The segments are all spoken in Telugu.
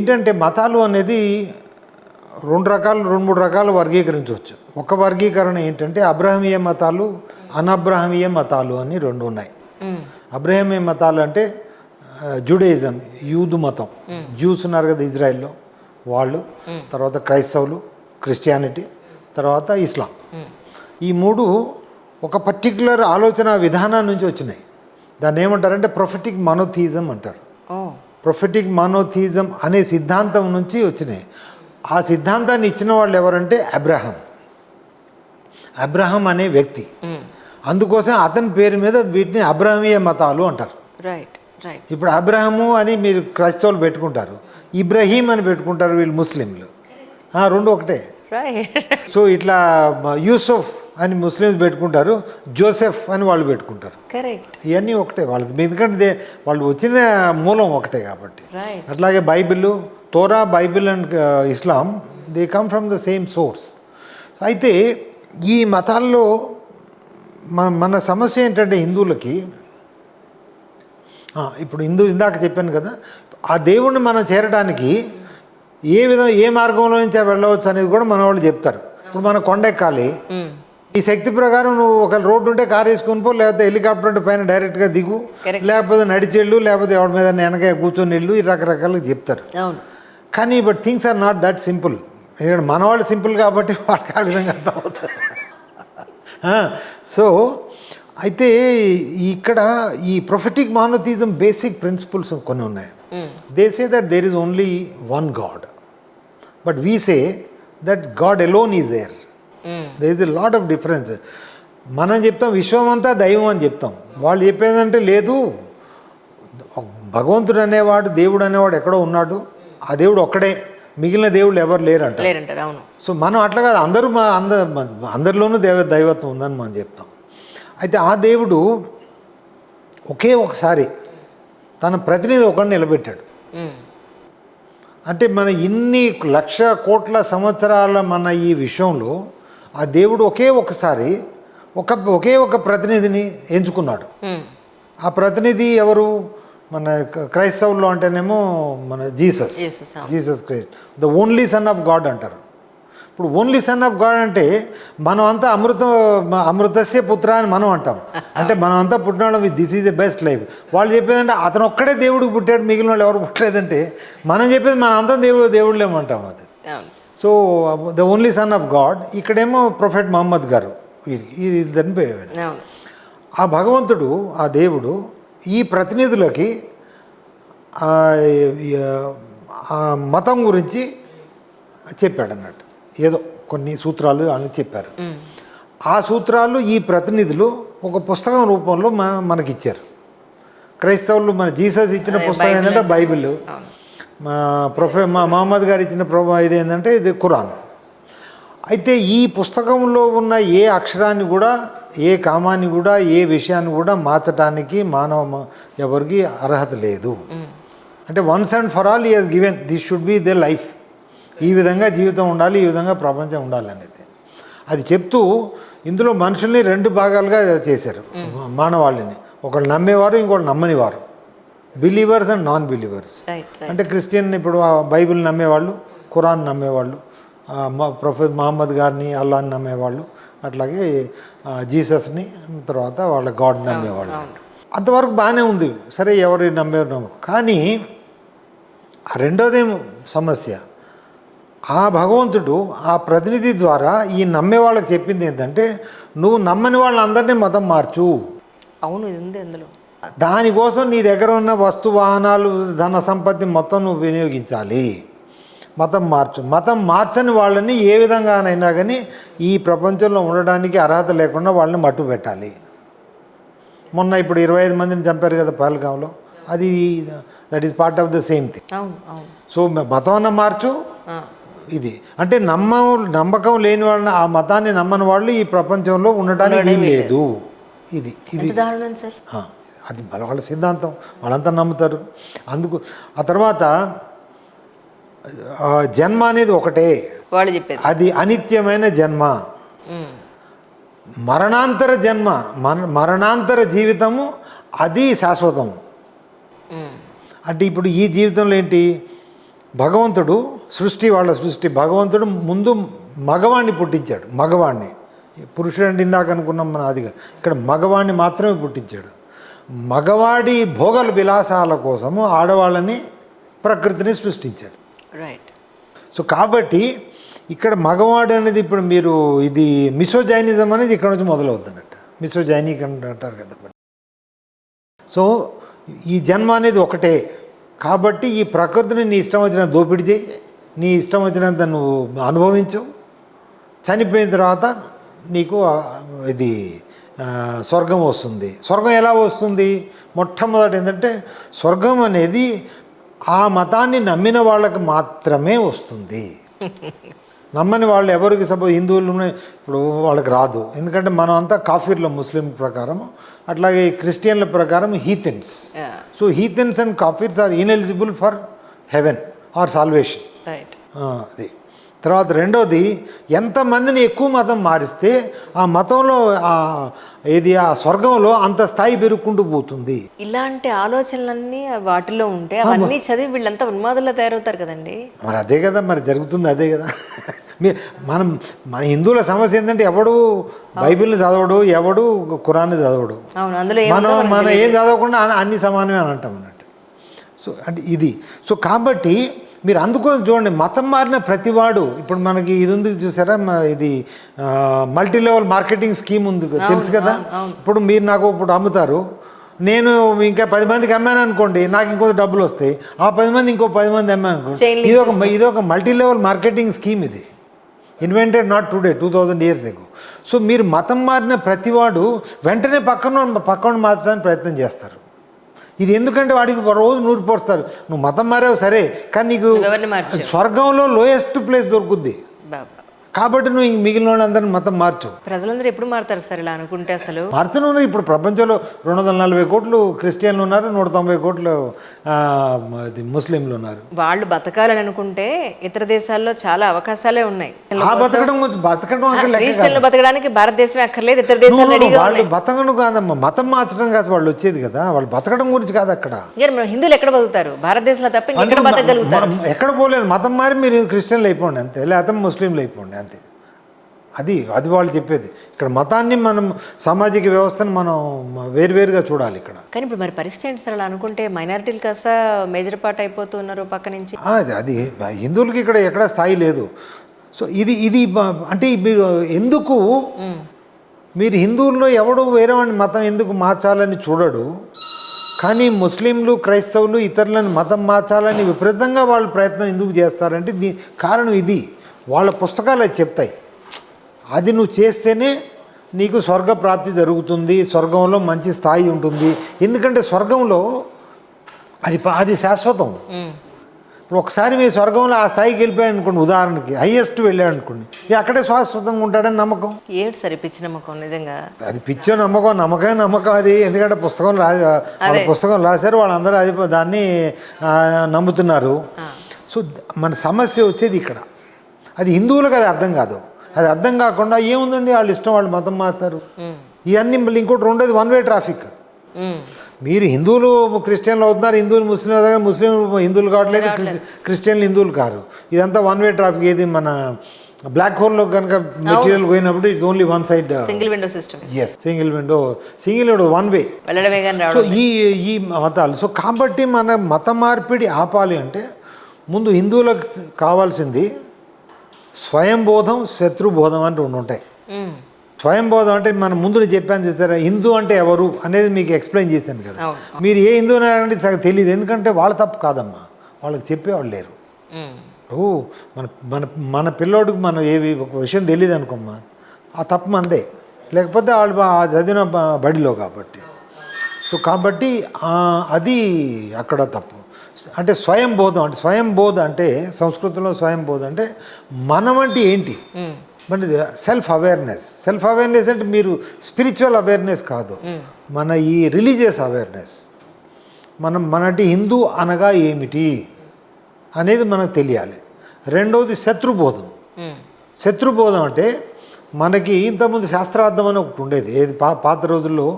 ఏంటంటే మతాలు అనేది రెండు మూడు రకాలు వర్గీకరించవచ్చు. ఒక వర్గీకరణ ఏంటంటే అబ్రహమీయ మతాలు, అనబ్రహమీయ మతాలు అని రెండు ఉన్నాయి. అబ్రహమీయ మతాలు అంటే జుడేయిజం, యూదు మతం, జ్యూస్ ఉన్నారు కదా ఇజ్రాయెల్లో వాళ్ళు, తర్వాత క్రైస్తవులు, క్రిస్టియానిటీ, తర్వాత ఇస్లాం. ఈ మూడు ఒక పర్టిక్యులర్ ఆలోచన విధానం నుంచి వచ్చినాయి. దాన్ని ఏమంటారంటే ప్రొఫెటిక్ మోనోథియిజం అంటారు. ప్రొఫెటిక్ మోనోథియిజం అనే సిద్ధాంతం నుంచి వచ్చినాయి. ఆ సిద్ధాంతాన్ని ఇచ్చిన వాళ్ళు ఎవరంటే అబ్రహం అనే వ్యక్తి. అందుకోసం అతని పేరు మీద వీటిని అబ్రహమీయ మతాలు అంటారు. ఇప్పుడు అబ్రహము అని మీరు క్రైస్తవులు పెట్టుకుంటారు, ఇబ్రహీం అని పెట్టుకుంటారు వీళ్ళు ముస్లింలు, రెండు ఒకటే. సో ఇట్లా యూసుఫ్ అని ముస్లిమ్స్ పెట్టుకుంటారు, జోసెఫ్ అని వాళ్ళు పెట్టుకుంటారు. ఇవన్నీ ఒకటే వాళ్ళది, ఎందుకంటే వాళ్ళు వచ్చిన మూలం ఒకటే కాబట్టి. అట్లాగే Bible, Torah, Bible and Islam, they come from the same source. అయితే ఈ మతాల్లో మన సమస్య ఏంటంటే హిందువులకి, ఇప్పుడు ఇందాక చెప్పాను కదా, ఆ దేవుణ్ణి మనం చేరడానికి ఏ మార్గంలో నుంచి వెళ్ళవచ్చు అనేది కూడా మన వాళ్ళు చెప్తారు. ఇప్పుడు మనం కొండెక్కాలి, ఈ శక్తి ప్రకారం నువ్వు ఒక రోడ్డు ఉంటే కారు వేసుకొని పో, లేకపోతే హెలికాప్టర్ ఉంటే పైన డైరెక్ట్గా దిగు, లేకపోతే నడిచెళ్ళు, లేకపోతే ఎవరి మీద వెనక కూర్చొని వెళ్ళు, ఈ రకరకాలుగా చెప్తారు. కానీ but things are not that simple. ఎందుకంటే మన వాళ్ళు సింపుల్ కాబట్టి వాళ్ళకి ఆ విధంగా అర్థమవుతుంది. సో అయితే ఇక్కడ ఈ ప్రొఫెటిక్ మోనోథియిజం బేసిక్ ప్రిన్సిపల్స్ కొన్ని ఉన్నాయి. They say that there is only one god, but we say that god alone is there. There is a lot of difference. మనం చెప్తాం విశ్వం అంతా దైవం అని చెప్తాం, వాళ్ళు చెప్పేదంటే లేదు, భగవంతుడు అనేవాడు, దేవుడు అనేవాడు ఎక్కడో ఉన్నాడు, ఆ దేవుడు ఒక్కడే, మిగిలిన దేవుళ్ళు ఎవరు లేరంట. సో మనం అట్లా కాదు, అందరిలోనూ దైవత్వం ఉందని మనం చెప్తాం. అయితే ఆ దేవుడు ఒకే ఒకసారి తన ప్రతినిధి ఒకరిని నిలబెట్టాడు. అంటే మన ఇన్ని లక్ష కోట్ల సంవత్సరాల మన ఈ విశ్వంలో ఆ దేవుడు ఒకే ఒక ప్రతినిధిని ఎంచుకున్నాడు. ఆ ప్రతినిధి ఎవరు? మన క్రైస్తవుల్లో అంటేనేమో మన Jesus Christ, the only son of God అంటారు. ఇప్పుడు ఓన్లీ సన్ ఆఫ్ గాడ్ అంటే మనం అంతా అమృతస్య పుత్ర అని మనం అంటాం. అంటే మనం అంతా పుట్టినాడు, this is the best life. వాళ్ళు చెప్పేదంటే అతను ఒక్కడే దేవుడికి పుట్టాడు, మిగిలిన వాళ్ళు ఎవరు పుట్టలేదంటే మనం చెప్పేది మనం అంతా దేవుళ్ళేమంటాం అది. So the only son of God, ఇక్కడేమో ప్రొఫెట్ మహమ్మద్ గారు, ఇద్దరిని పోయాడు. ఆ భగవంతుడు, ఆ దేవుడు ఈ ప్రతినిధులకి ఆ మతం గురించి చెప్పాడు అన్నట్టు. ఏదో కొన్ని సూత్రాలు అని చెప్పారు. ఆ సూత్రాలు ఈ ప్రతినిధులు ఒక పుస్తకం రూపంలో మనకిచ్చారు. క్రైస్తవులు మన జీసస్ ఇచ్చిన పుస్తకం ఏంటంటే బైబిల్, మహమ్మద్ గారు ఇచ్చిన ఇది ఏంటంటే ఇది ఖురాన్. అయితే ఈ పుస్తకంలో ఉన్న ఏ అక్షరాన్ని కూడా, ఏ కామాన్ని కూడా, ఏ విషయాన్ని కూడా మార్చడానికి ఎవరికి అర్హత లేదు. అంటే once and for all he has given this should be they life. ఈ విధంగా జీవితం ఉండాలి, ఈ విధంగా ప్రపంచం ఉండాలి అనేది అది చెప్తూ ఇందులో మనుషుల్ని రెండు భాగాలుగా చేశారు మానవాళిని. ఒకళ్ళు నమ్మేవారు, ఇంకోళ్ళు నమ్మనివారు, బిలీవర్స్ అండ్ నాన్ బిలీవర్స్. అంటే క్రిస్టియన్ ఇప్పుడు బైబిల్ నమ్మేవాళ్ళు, ఖురాన్ నమ్మేవాళ్ళు, ప్రొఫెట్ మహమ్మద్ గారిని, అల్లాని నమ్మేవాళ్ళు, అట్లాగే జీసస్ని, తర్వాత వాళ్ళ గాడ్ నమ్మేవాళ్ళు. అంతవరకు బాగానే ఉంది, సరే ఎవరు నమ్మేవారు. కానీ రెండోదే సమస్య, ఆ భగవంతుడు ఆ ప్రతినిధి ద్వారా ఈ నమ్మే వాళ్ళకి చెప్పింది ఏంటంటే నువ్వు నమ్మని వాళ్ళందరినీ మతం మార్చు. అవును, ఇది ఉంది అందులో. దానికోసం నీ దగ్గర ఉన్న వస్తు వాహనాలు, ధన సంపత్తి మొత్తం నువ్వు వినియోగించాలి, మతం మార్చు. మతం మార్చని వాళ్ళని ఏ విధంగానైనా కానీ ఈ ప్రపంచంలో ఉండడానికి అర్హత లేకుండా వాళ్ళని మట్టు పెట్టాలి. మొన్న ఇప్పుడు 25 మందిని చంపారు కదా పహల్గాంలో, అది that is part of the same thing. So మతం అన్న మార్చు, ఇది అంటే నమ్మకం లేని వాళ్ళని, ఆ మతాన్ని నమ్మని వాళ్ళు ఈ ప్రపంచంలో ఉండటానికి లేదు. ఇది అది వాళ్ళ సిద్ధాంతం, వాళ్ళంతా నమ్ముతారు. అందుకు ఆ తర్వాత జన్మ అనేది ఒకటే, వాళ్ళు చెప్పారు, అది అనిత్యమైన జన్మ, మరణాంతర జన్మ, మరణాంతర జీవితము అది శాశ్వతము. అంటే ఇప్పుడు ఈ జీవితంలో ఏంటి, భగవంతుడు వాళ్ళ సృష్టి భగవంతుడు ముందు మగవాణ్ణి పుట్టించాడు. మగవాణ్ణి, పురుషుడు అంటే ఇందాక అనుకున్నాం మన అదిగా, ఇక్కడ మగవాణ్ణి మాత్రమే పుట్టించాడు. మగవాడి భోగల విలాసాల కోసము ఆడవాళ్ళని ప్రకృతిని సృష్టించాడు. రైట్. సో కాబట్టి ఇక్కడ మగవాడు అనేది ఇప్పుడు మీరు ఇది మిసోజైనిజం అనేది ఇక్కడ నుంచి మొదలవుతున్నట్టు. మిసోజైనిక్ అంటారు కదా. సో ఈ జన్మ అనేది ఒకటే కాబట్టి ఈ ప్రకృతిని నీ ఇష్టం వచ్చిన దోపిడీ చేయి, నీ ఇష్టం వచ్చినంత నువ్వు అనుభవించు, చనిపోయిన తర్వాత నీకు ఇది స్వర్గం వస్తుంది. స్వర్గం ఎలా వస్తుంది? మొట్టమొదటి ఏంటంటే స్వర్గం అనేది ఆ మతాన్ని నమ్మిన వాళ్ళకి మాత్రమే వస్తుంది. నమ్మని వాళ్ళు ఎవరికి సపోజ్ హిందువులు ఇప్పుడు వాళ్ళకి రాదు. ఎందుకంటే మనం అంతా కాఫీర్ల ముస్లిం ప్రకారం, అట్లాగే క్రిస్టియన్ల ప్రకారం హీథెన్స్. సో హీథెన్స్ అండ్ కాఫీర్స్ are ineligible for heaven or salvation. Right. అది. తర్వాత రెండోది, ఎంతమందిని ఎక్కువ మతం మారిస్తే ఆ మతంలో ఆ స్వర్గంలో అంత స్థాయి పెరుగుకుంటూ పోతుంది. ఇలాంటి ఆలోచనలన్నీ వాటిలో ఉంటే అవన్నీ చదివి వీళ్ళంతా ఉన్మాదుల్లో తయారవుతారు కదండి. మరి అదే కదా మరి జరుగుతుంది, అదే కదా. మన హిందువుల సమస్య ఏంటంటే ఎవడు బైబిల్ని చదవడు, ఎవడు ఖురాన్ని చదవడు. అందులో మనం ఏం చదవకుండా అన్ని సమానమే అని అంటాం అన్నట్టు. సో అంటే ఇది. సో కాబట్టి మీరు అందుకోసం చూడండి, మతం మారిన ప్రతివాడు ఇప్పుడు మనకి ఇది ఉంది చూసారా, ఇది మల్టీ లెవెల్ మార్కెటింగ్ స్కీమ్ ఉంది తెలుసు కదా. ఇప్పుడు మీరు నాకు ఇప్పుడు అమ్ముతారు, నేను ఇంకా 10 మందికి అమ్మాను అనుకోండి, నాకు ఇంకో డబ్బులు వస్తాయి. ఆ 10 మంది ఇంకో 10 మంది అమ్మాను అనుకోండి. ఇది ఒక మల్టీ లెవెల్ మార్కెటింగ్ స్కీమ్. ఇది invented not today, 2000 years ago. So మీరు మతం మారిన ప్రతివాడు వెంటనే పక్కన మార్చడానికి ప్రయత్నం చేస్తారు. ఇది ఎందుకంటే వాడికి రోజు నూరు పోస్తారు. నువ్వు మతం మారావు సరే, కానీ నీకు స్వర్గంలో లోయెస్ట్ ప్లేస్ దొరుకుద్ది కాబట్టి నువ్వు మిగిలిన వాళ్ళందరినీ మతం మార్చు. ప్రజలందరూ ఎప్పుడు మారుతారు సార్ ఇలా అనుకుంటే? అసలు మారుతూనే ఇప్పుడు ప్రపంచంలో 240 కోట్లు క్రిస్టియన్లు ఉన్నారు, 190 కోట్లు ముస్లింలు ఉన్నారు. వాళ్ళు బతకాలని అనుకుంటే ఇతర దేశాల్లో చాలా అవకాశాలే ఉన్నాయి. క్రిస్టియన్లు బతకడానికి భారతదేశమే అక్కర్లేదు, ఇతర దేశాలు వాళ్ళు బతకడం కాదమ్మా, మతం మార్చడం కాదు వాళ్ళు వచ్చేది కదా, వాళ్ళు బతకడం గురించి కాదు. అక్కడ హిందువులు ఎక్కడ బతుకుతారు? భారతదేశంలో తప్ప ఎక్కడ బతకగలుగుతారు? ఎక్కడ పోలేదు. మతం మారి మీరు క్రిస్టియన్లు అయిపోండి అంతే, లేకపోతే ముస్లింలు అయిపోండి అంతే. అది వాళ్ళు చెప్పేది. ఇక్కడ మతాన్ని మనం సామాజిక వ్యవస్థను మనం వేరువేరుగా చూడాలి ఇక్కడ. కానీ ఇప్పుడు మరి పరిస్థితి ఏంటి సార్ అలా అనుకుంటే? మైనారిటీలు కాస్త మేజర్ పార్ట్ అయిపోతున్నారు పక్క నుంచి. అది హిందువులకి ఇక్కడ ఎక్కడ స్థాయి లేదు. సో ఇది అంటే మీరు ఎందుకు మీరు హిందువుల్లో ఎవడు వేరే మతం ఎందుకు మార్చాలని చూడడు, కానీ ముస్లింలు క్రైస్తవులు ఇతరులను మతం మార్చాలని విపరీతంగా వాళ్ళు ప్రయత్నం ఎందుకు చేస్తారంటే కారణం ఇది. వాళ్ళ పుస్తకాలు అది చెప్తాయి. అది నువ్వు చేస్తేనే నీకు స్వర్గ ప్రాప్తి జరుగుతుంది, స్వర్గంలో మంచి స్థాయి ఉంటుంది. ఎందుకంటే స్వర్గంలో అది శాశ్వతం. ఇప్పుడు ఒకసారి మీ స్వర్గంలో ఆ స్థాయికి వెళ్ళిపోయాడు అనుకోండి, ఉదాహరణకి హైయెస్ట్ వెళ్ళాడు అనుకోండి, అక్కడే శాశ్వతంగా ఉంటాడని నమ్మకం. ఏంటి సరే పిచ్చి నమ్మకం? నిజంగా అది పిచ్చో నమ్మకం అది. ఎందుకంటే పుస్తకం రాశారు వాళ్ళందరూ, అది దాన్ని నమ్ముతున్నారు. సో మన సమస్య వచ్చేది ఇక్కడ. అది హిందువులకు అది అర్థం కాదు. అది అర్థం కాకుండా ఏముందండి వాళ్ళ ఇష్టం, వాళ్ళు మతం మారుతారు. ఇవన్నీ మళ్ళీ ఇంకోటి రెండోది వన్ వే ట్రాఫిక్. మీరు హిందువులు క్రిస్టియన్లు అవుతున్నారు, హిందువులు ముస్లిం అవుతారు, ముస్లిం హిందువులు కావట్లేదు, క్రిస్టియన్లు హిందువులు కారు. ఇదంతా వన్ వే ట్రాఫిక్. ఏది మన బ్లాక్ హోల్లో కనుక మెటీరియల్ పోయినప్పుడు it's only one side, single window system. Single window one way. So ఈ మతాలు. సో కాబట్టి మన మత మార్పిడి ఆపాలి అంటే ముందు హిందువులకు కావాల్సింది స్వయంబోధం, శత్రుబోధం అని రెండు ఉంటాయి. స్వయంబోధం అంటే మనం ముందు చెప్పాను చూస్తారా, హిందూ అంటే ఎవరు అనేది మీకు ఎక్స్ప్లెయిన్ చేశాను కదా. మీరు ఏ హిందూ అంటే తెలియదు, ఎందుకంటే వాళ్ళ తప్పు కాదమ్మా, వాళ్ళకి చెప్పేవాళ్ళు లేరు. మన పిల్లోడికి మనం ఒక విషయం తెలియదు అనుకోమ్మా, ఆ తప్పు మందే, లేకపోతే వాళ్ళు చదివిన బడిలో కాబట్టి. సో కాబట్టి అది అక్కడ తప్పు. అంటే స్వయంబోధ అంటే సంస్కృతంలో స్వయంబోధ అంటే మనం అంటే ఏంటి అంటే సెల్ఫ్ అవేర్నెస్ అంటే మీరు స్పిరిచువల్ అవేర్నెస్ కాదు, మన ఈ రిలీజియస్ అవేర్నెస్. మనటి హిందూ అనగా ఏమిటి అనేది మనకు తెలియాలి. రెండవది శత్రుబోధం అంటే మనకి ఇంతకుముందు శాస్త్రార్థం అని ఒకటి ఉండేది. ఏది పాత రోజుల్లో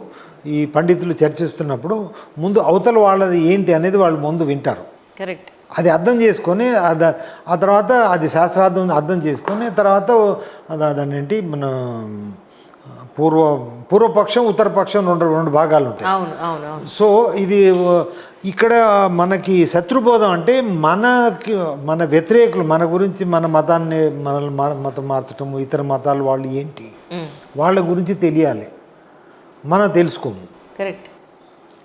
ఈ పండితులు చర్చిస్తున్నప్పుడు ముందు అవతల వాళ్ళది ఏంటి అనేది వాళ్ళు ముందు వింటారు. కరెక్ట్. అది అర్థం చేసుకొని ఆ తర్వాత అది శాస్త్రార్థం అర్థం చేసుకొని తర్వాత దాన్ని ఏంటి మన పూర్వపక్షం ఉత్తరపక్షం రెండు భాగాలు ఉంటాయి. అవును అవును అవును. సో ఇది ఇక్కడ మనకి శత్రుబోధం అంటే మన వ్యతిరేకులు మన గురించి మన మతాన్ని మనల్ని మతం మార్చటము, ఇతర మతాలు వాళ్ళు ఏంటి వాళ్ళ గురించి తెలియాలి, మనం తెలుసుకోము. కరెక్ట్.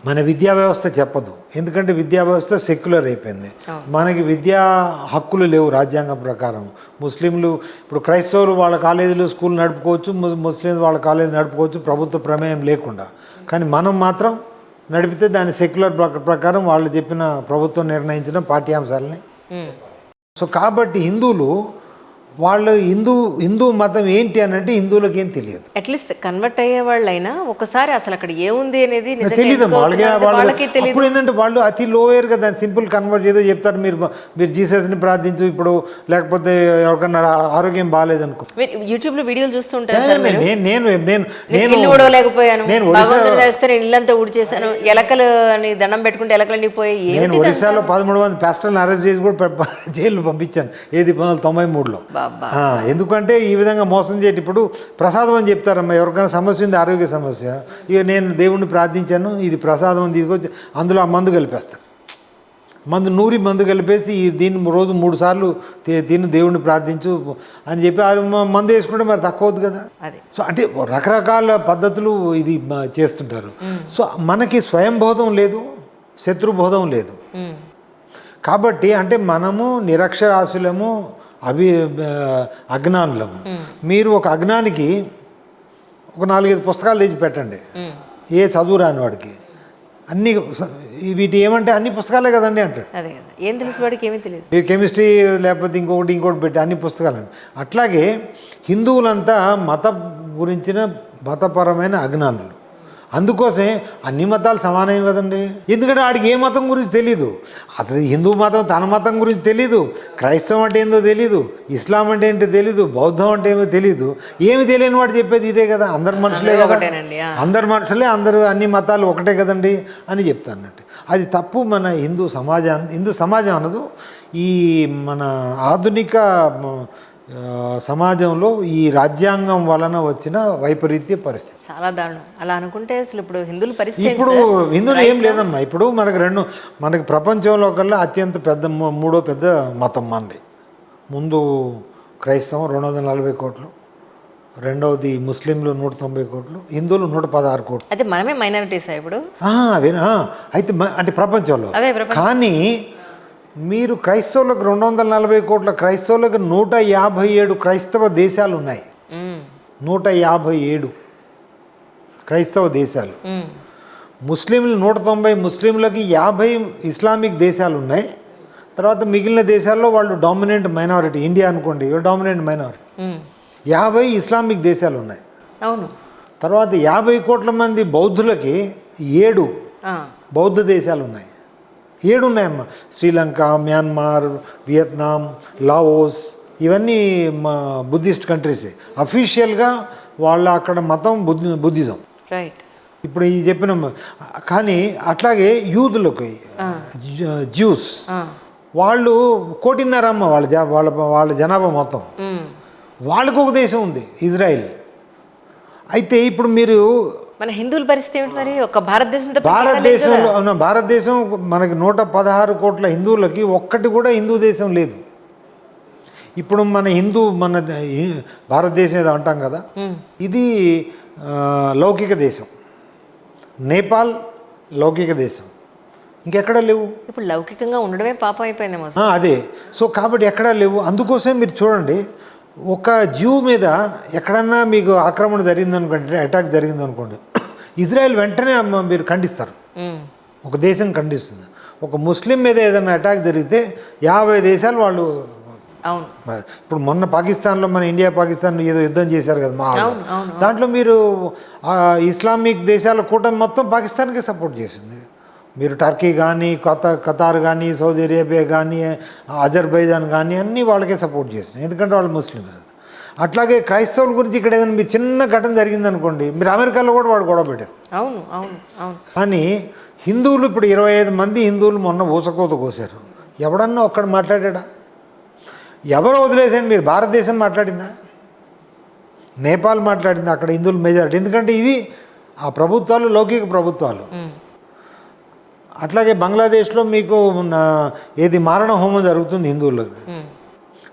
మన విద్యా వ్యవస్థ చెప్పదు, ఎందుకంటే విద్యా వ్యవస్థ సెక్యులర్ అయిపోయింది. మనకి విద్యా హక్కులు లేవు రాజ్యాంగం ప్రకారం. ముస్లింలు ఇప్పుడు క్రైస్తవులు వాళ్ళ కాలేజీలు స్కూల్ నడుపుకోవచ్చు, ముస్లింలు వాళ్ళ కాలేజీ నడుపుకోవచ్చు ప్రభుత్వ ప్రమేయం లేకుండా. కానీ మనం మాత్రం నడిపితే దాని సెక్యులర్ ప్రకారం వాళ్ళు చెప్పిన ప్రభుత్వం నిర్ణయించిన పాఠ్యాంశాలని. సో కాబట్టి హిందువులు వాళ్ళు హిందూ మతం ఏంటి అని అంటే హిందువులకి ఏం తెలియదు. అట్లీస్ట్ కన్వర్ట్ అయ్యే వాళ్ళైనా ఒకసారి అసలు అక్కడ ఏముంది అనేది తెలియదు వాళ్ళకి తెలియదు. అప్పుడు ఏంటంటే వాళ్ళు అతి లోయర్గా దాన్ని సింపుల్ కన్వర్ట్ ఏదో చెప్తారు, మీరు జీసస్ని ప్రార్థించు ఇప్పుడు, లేకపోతే ఎవరికన్నా ఆరోగ్యం బాగాలేదనుకో. యూట్యూబ్ లో వీడియోలు చూస్తుంటారు. నేను లేకపోయాను, ఇల్లంతా ఊడిచేసాను, ఎలకలు అని దండం పెట్టుకుంటే ఎలకలన్నీ పోయి. నేను ఒరిస్సాలో 13 మంది పాస్టర్లను అరెస్ట్ చేసి కూడా జైలు పంపించాను 1993లో. ఎందుకంటే ఈ విధంగా మోసం చేయటి. ఇప్పుడు ప్రసాదం అని చెప్తారమ్మా, ఎవరికైనా సమస్య ఉంది, ఆరోగ్య సమస్య, ఇక నేను దేవుణ్ణి ప్రార్థించాను, ఇది ప్రసాదం తీసుకొచ్చి అందులో ఆ మందు కలిపేస్తాను. మందు కలిపేసి దీన్ని రోజు 3 సార్లు తిని దేవుణ్ణి ప్రార్థించు అని చెప్పి మందు వేసుకుంటే మరి తక్కువ అవుతుంది కదా. సో అంటే రకరకాల పద్ధతులు ఇది చేస్తుంటారు. సో మనకి స్వయంబోధం లేదు, శత్రుబోధం లేదు. కాబట్టి అంటే మనము నిరక్షరాస్యులము, అజ్ఞానులము. మీరు ఒక అజ్ఞానికి ఒక 4-5 పుస్తకాలు తెచ్చి పెట్టండి, ఏ చదువు రాని వాడికి అన్ని వీటి ఏమంటే అన్ని పుస్తకాలే కదండి అంటాడు. ఏం తెలుసు వాడికి, ఏమీ తెలియదు. కెమిస్ట్రీ లేకపోతే ఇంకోటి పెట్టి అన్ని పుస్తకాలు. అట్లాగే హిందువులంతా గురించిన మతపరమైన అజ్ఞానులు. అందుకోసమే అన్ని మతాలు సమానం కదండి. ఎందుకంటే ఆడికి ఏ మతం గురించి తెలీదు, అసలు హిందూ మతం తన మతం గురించి తెలీదు, క్రైస్తవం అంటే ఏందో తెలీదు, ఇస్లాం అంటే ఏంటో తెలీదు, బౌద్ధం అంటే ఏమో తెలీదు. ఏమి తెలియని వాడు చెప్పేది ఇదే కదా, అందరు మనుషులే కదా, అందరు మనుషులే, అన్ని మతాలు ఒకటే కదండి అని చెప్తానట్టు. అది తప్పు. మన హిందూ సమాజం అనదు, ఈ మన ఆధునిక సమాజంలో ఈ రాజ్యాంగం వలన వచ్చిన వైపరీత్య పరిస్థితి చాలా దారుణం. అలా అనుకుంటే అసలు ఇప్పుడు హిందువులు ఏం లేదమ్మా. ఇప్పుడు మనకి ప్రపంచంలో కల్లా అత్యంత పెద్ద 3వ పెద్ద మతం మంది. ముందు క్రైస్తవం 240 కోట్లు, రెండవది ముస్లింలు 190 కోట్లు, హిందువులు 116 కోట్లు. అయితే మనమే మైనారిటీస్ ఇప్పుడు. అయితే అంటే ప్రపంచంలో. కానీ మీరు క్రైస్తవులకు 240 కోట్ల క్రైస్తవులకు 157 క్రైస్తవ దేశాలు ఉన్నాయి. 157 క్రైస్తవ దేశాలు. ముస్లింలు 190, ముస్లింలకి 50 ఇస్లామిక్ దేశాలు ఉన్నాయి. తర్వాత మిగిలిన దేశాల్లో వాళ్ళు డామినెంట్ మైనారిటీ. ఇండియా అనుకోండి, డామినెంట్ మైనారిటీ. 50 ఇస్లామిక్ దేశాలు ఉన్నాయి. అవును. తర్వాత 50 కోట్ల మంది బౌద్ధులకి 7 బౌద్ధ దేశాలు ఉన్నాయి. 7 ఉన్నాయమ్మా. శ్రీలంక, మ్యాన్మార్, వియత్నాం, లావోస్, ఇవన్నీ బుద్ధిస్ట్ కంట్రీసే. అఫీషియల్గా వాళ్ళ అక్కడ మతం బుద్ధిజం. రైట్. ఇప్పుడు ఈ చెప్పిన. కానీ అట్లాగే యూదులకు జ్యూస్ వాళ్ళు 1.5 కోటి అమ్మ, వాళ్ళ జనాభా మొత్తం. వాళ్ళకు ఒక దేశం ఉంది, ఇజ్రాయిల్. అయితే ఇప్పుడు మీరు మన హిందువుల పరిస్థితి ఏమిటి మరి? ఒక భారతదేశం మనకి 116 కోట్ల హిందువులకి ఒక్కటి కూడా హిందూ దేశం లేదు. ఇప్పుడు మన భారతదేశం ఏదో అంటాం కదా, ఇది లౌకిక దేశం. నేపాల్ లౌకిక దేశం, ఇంకెక్కడా లేవు. ఇప్పుడు లౌకికంగా ఉండడమే పాపం అయిపోయింది. అదే. సో కాబట్టి ఎక్కడా లేవు. అందుకోసం మీరు చూడండి, ఒక జీవ్ మీద ఎక్కడన్నా మీకు ఆక్రమణ జరిగిందనుకోండి, అటాక్ జరిగిందనుకోండి, ఇజ్రాయెల్ వెంటనే మీరు ఖండిస్తారు, ఒక దేశం ఖండిస్తుంది. ఒక ముస్లిం మీద ఏదైనా అటాక్ జరిగితే 50 దేశాలు వాళ్ళు. అవును. ఇప్పుడు మొన్న పాకిస్తాన్లో, మన ఇండియా పాకిస్తాన్ ఏదో యుద్ధం చేశారు కదా, దాంట్లో మీరు ఇస్లామిక్ దేశాల కూటమి మొత్తం పాకిస్తాన్కే సపోర్ట్ చేసింది. మీరు టర్కీ కానీ, ఖతార్ కానీ, సౌదీ అరేబియా కానీ, అజర్బైజాన్ కానీ అన్నీ వాళ్ళకే సపోర్ట్ చేసినాయి, ఎందుకంటే వాళ్ళు ముస్లిం. అట్లాగే క్రైస్తవుల గురించి ఇక్కడ ఏదైనా మీ చిన్న ఘటన జరిగిందనుకోండి, మీరు అమెరికాలో కూడా వాడు గొడవ పెట్టారు. అవును అవును అవును. కానీ హిందువులు ఇప్పుడు 25 మంది హిందువులు మొన్న ఊసకోత కోసారు. ఎవడన్నా ఒక్కడు మాట్లాడా? ఎవరో వదిలేసండి, మీరు భారతదేశం మాట్లాడిందా? నేపాల్ మాట్లాడింది, అక్కడ హిందువులు మెజారిటీ. ఎందుకంటే ఇవి ఆ ప్రభుత్వాలు లౌకిక ప్రభుత్వాలు. అట్లాగే బంగ్లాదేశ్లో మీకు ఏది మారణ హోమం జరుగుతుంది హిందువులకు.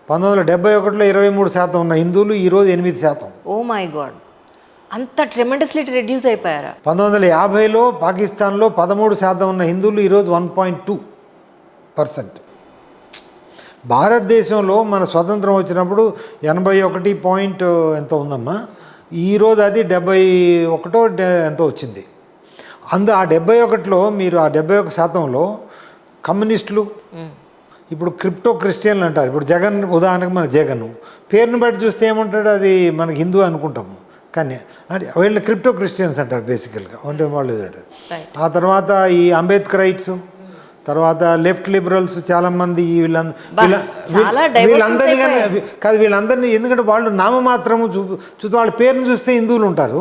1971లో 23% ఉన్న హిందువులు ఈరోజు 8%. ఓ మై గాడ్, అంత ట్రెమెండస్లీ రెడ్యూస్ అయిపోయారా? 1950లో పాకిస్తాన్లో 13% ఉన్న హిందువులు ఈరోజు 1.2%. భారతదేశంలో మన స్వతంత్రం వచ్చినప్పుడు 81 పాయింట్ ఎంతో ఉందమ్మా, ఈరోజు అది 71 ఎంతో వచ్చింది. ఆ 71లో మీరు ఆ 71%లో కమ్యూనిస్టులు, ఇప్పుడు క్రిప్టో క్రిస్టియన్లు అంటారు. ఇప్పుడు జగన్ ఉదాహరణకు, మన జగన్ పేరుని బట్టి చూస్తే ఏమంటాడు, అది మనకి హిందూ అనుకుంటాము, కానీ అంటే వీళ్ళు క్రిప్టో క్రిస్టియన్స్ అంటారు బేసికల్గా. అంటే వాళ్ళు ఆ తర్వాత ఈ అంబేద్కరైట్స్, తర్వాత లెఫ్ట్ లిబరల్స్ చాలామంది, వీళ్ళందరినీ కాదు, వీళ్ళందరినీ, ఎందుకంటే వాళ్ళు నామమాత్రము చూస్తే వాళ్ళ పేరుని చూస్తే హిందువులు ఉంటారు.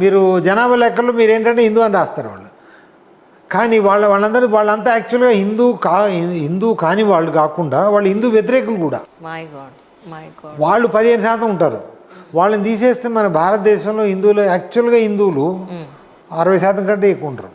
మీరు జనాభా లెక్కల్లో మీరు ఏంటంటే హిందూ అని రాస్తారు వాళ్ళు, కానీ వాళ్ళంతా యాక్చువల్గా హిందూ కాని వాళ్ళు కాకుండా వాళ్ళు హిందూ వ్యతిరేకులు కూడా. వాళ్ళు 15% ఉంటారు. వాళ్ళని తీసేస్తే మన భారతదేశంలో హిందువులు 60% కంటే ఎక్కువ ఉంటారు.